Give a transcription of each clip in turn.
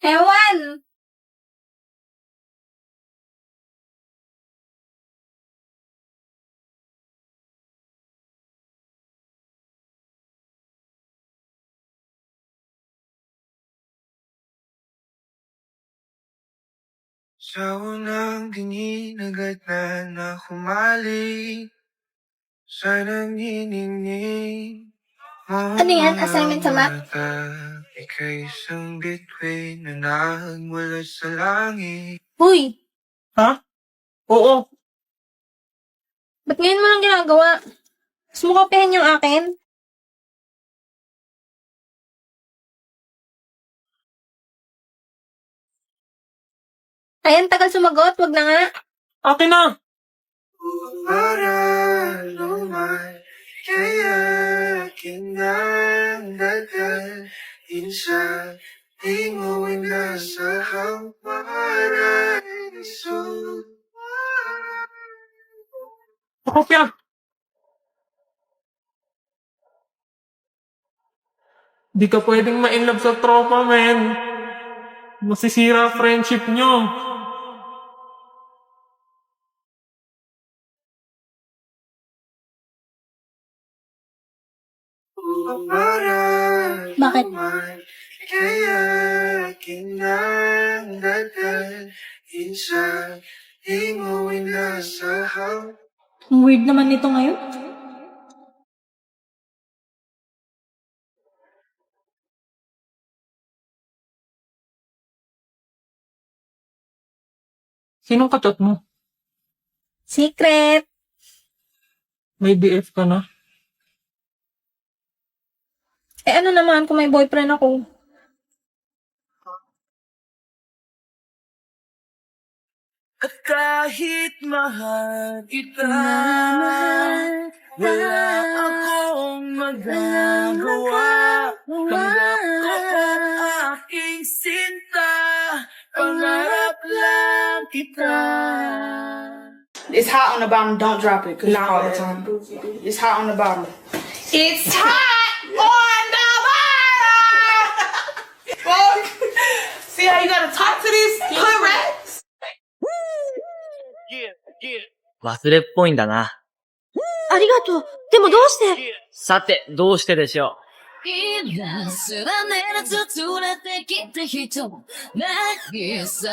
Ewan! Sa unang tingin agad na humalik sa nanginingning. Ano yan? Assignment sa math? Ika'y isang bituin na nagmula sa langit. Uy! Ha? Oo. Ba't ngayon mo lang ginagawa? Gusto mo kopyahin yung akin? Ayan, tagal sumagot. Wag na nga. Akin na. Para naman kaya kinandagal insa di mo nasa hamparan so Pakopya. Di ka pwedeng ma-inlove sa tropa, men. Masisira friendship nyo. para Bakit? naman kaya kinandagal insa di mo nasa hamparan. Ang weird naman nito ngayon. Sinong kachat mo? Secret! May BF ka na? Eh ano naman kung may boyfriend ako? At kahit mahal kita, wala akong magagawa. Tanggap ko ang aking sinta, pangarap lang kita. It's hot on the bottom. Don't drop it. Not all the time. It's hot on the bottom. It's hot on the bottom. See how you gotta talk to these hood rats? 忘れっぽいんだな。ありがとう。でもどうしてさて、どうしてでしょ今すらねらず連れてきた人渚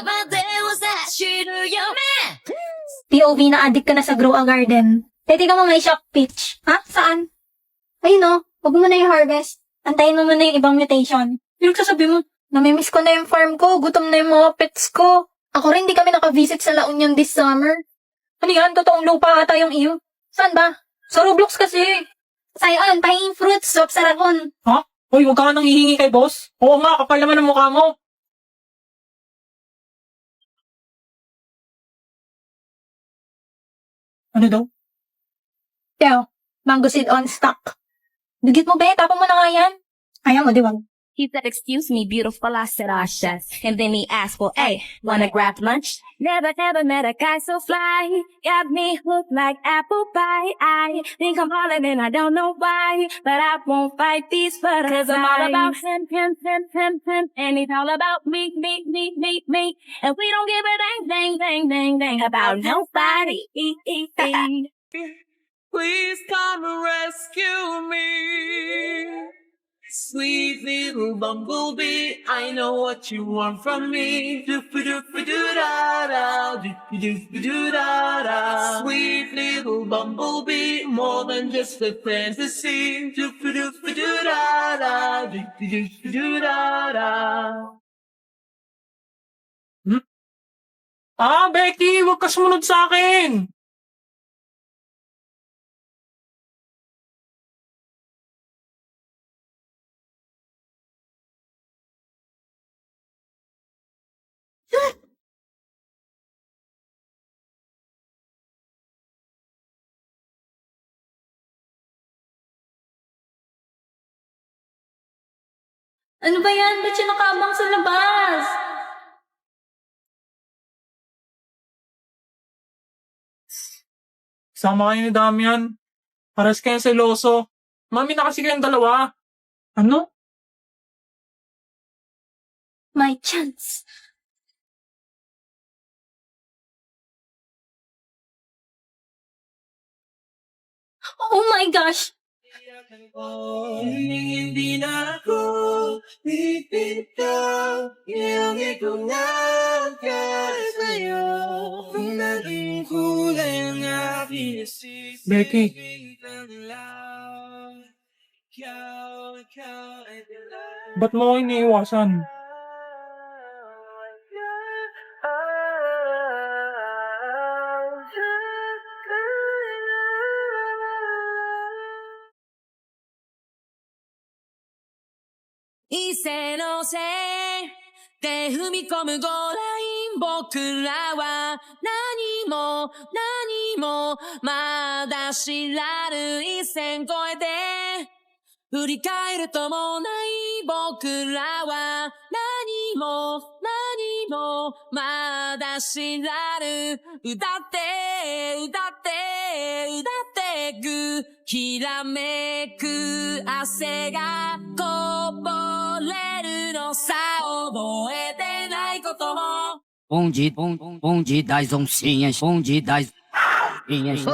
までを走る夢 POV na addict ka na sa Grow a Garden. Pwede ka mo may shock pitch. Ha? Saan? Ayun o. Huwag mo na yung harvest. Antayin mo muna yung ibang mutation. Yung sasabi mo, namimiss ko na yung farm ko. Gutom na yung mga pets ko. Ako rin di kami naka-visit sa La Union this summer. Ano yan? Totoong lupa ata yung iyo. Saan ba? Sa Roblox kasi. Sayon, pahinging fruits, swap sa ragon. Ha? Hoy, huwag ka nang hihingi kay boss. Oo nga, kapal naman ang mukha mo. Ano daw? Teo, mango seed on stock. Dugit mo ba? Tapon mo na nga yan. Ayaw mo, di wag. He said, excuse me, beautiful, I said, ah, chef. And then he asked, well, hey, wanna grab lunch? Never, never met a guy so fly. Got me hooked like apple pie. I think I'm falling and I don't know why. But I won't fight these butterflies. 'Cause I'm all about him, him, him, him, him. And he's all about me, me, me, me, me. And we don't give a dang, dang, dang, dang, dang about nobody. Please come and rescue me. Sweet little bumblebee, I know what you want from me. Doop-a-doop-a-doo-da-da, doop-a-doop-a-doo-da-da. Sweet little bumblebee, more than just a fantasy. Doop-a-doop-a-doo-da-da, doop-a-doop-a-doo-da-da. Ah, Becky, huwag ka sumunod sa akin. Ano ba yan? Ba't siya nakaabang sa labas? Sama kayo ni Damian. Paras kayong seloso. Mami na kasi kayong dalawa. Ano? my chance. Oh my gosh! Hindi na ako pipitaw yung ikaw na sa'yo. Kung naging kulay ang aking isip, Becky. biglang lang. Ikaw ay dilan. Ba't mo ako iniiwasan?一斉のせいで踏み込むゴーライン僕らは何もまだ知らぬ一線越えて振り返るともない僕らは何もまだ知らぬ歌ってくきらめく汗がこぼれるのさ覚えてないこともonde das oncinhas, onde das oncinhas,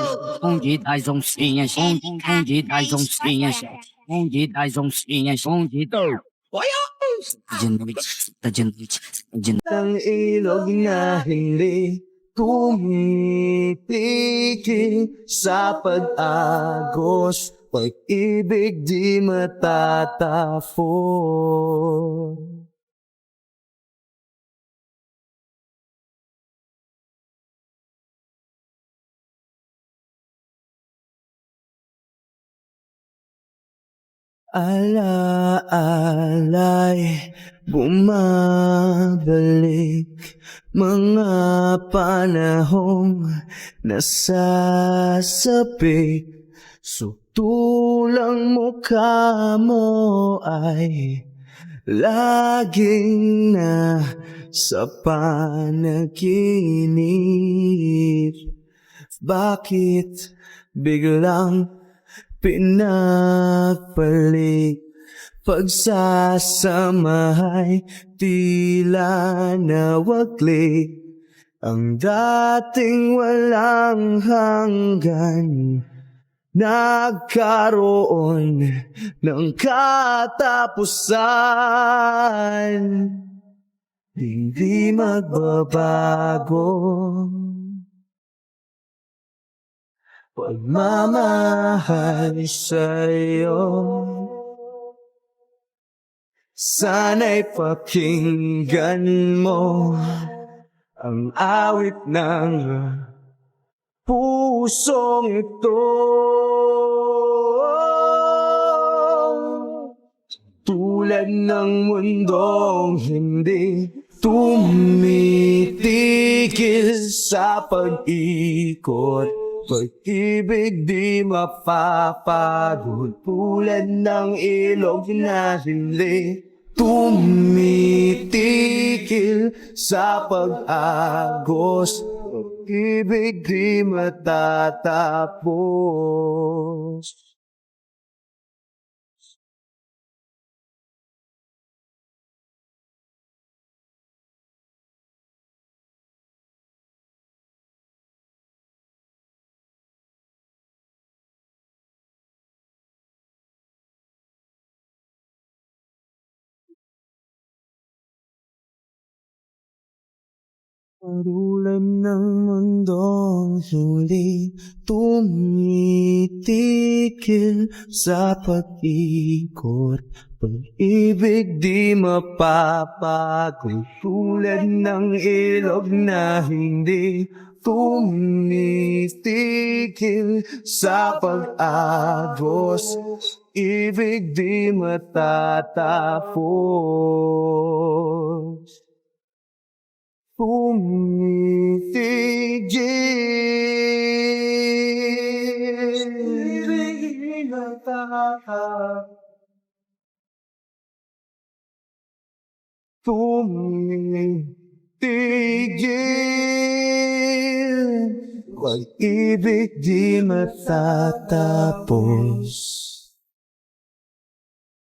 onde das oncinhas, onde das oncinhas, onde das oncinhas, onde de noite, Ang ilog na hindi tumitigil sa pag-agos, pag-ibig di matatapos. Alaalay, bumabalik mga panahong nasasabik. Sutulang mukha mo ay laging na sa panaginip. Bakit biglang pinagpalit? Pagsasamahay tila nawaglit. Ang dating walang hanggan nagkaroon ng katapusan. Hindi magbabago pagmamahal sa'yo. Sana'y pakinggan mo ang awit ng pusong ito. Tulad ng mundong hindi tumitigil sa pag-ikot, pag-ibig di mapapagod. Tulad ng ilog na hindi tumitigil sa pag-agos, pag-ibig di matatapos. Tulad ng mundong hindi tumitigil sa pag-ikot, pag-ibig di mapapagod. Tulad ng ilog na hindi tumitigil sa pag-agos, ibig di matatapos. Tumitigil. Tumitigil. Pag-ibig di matatapos.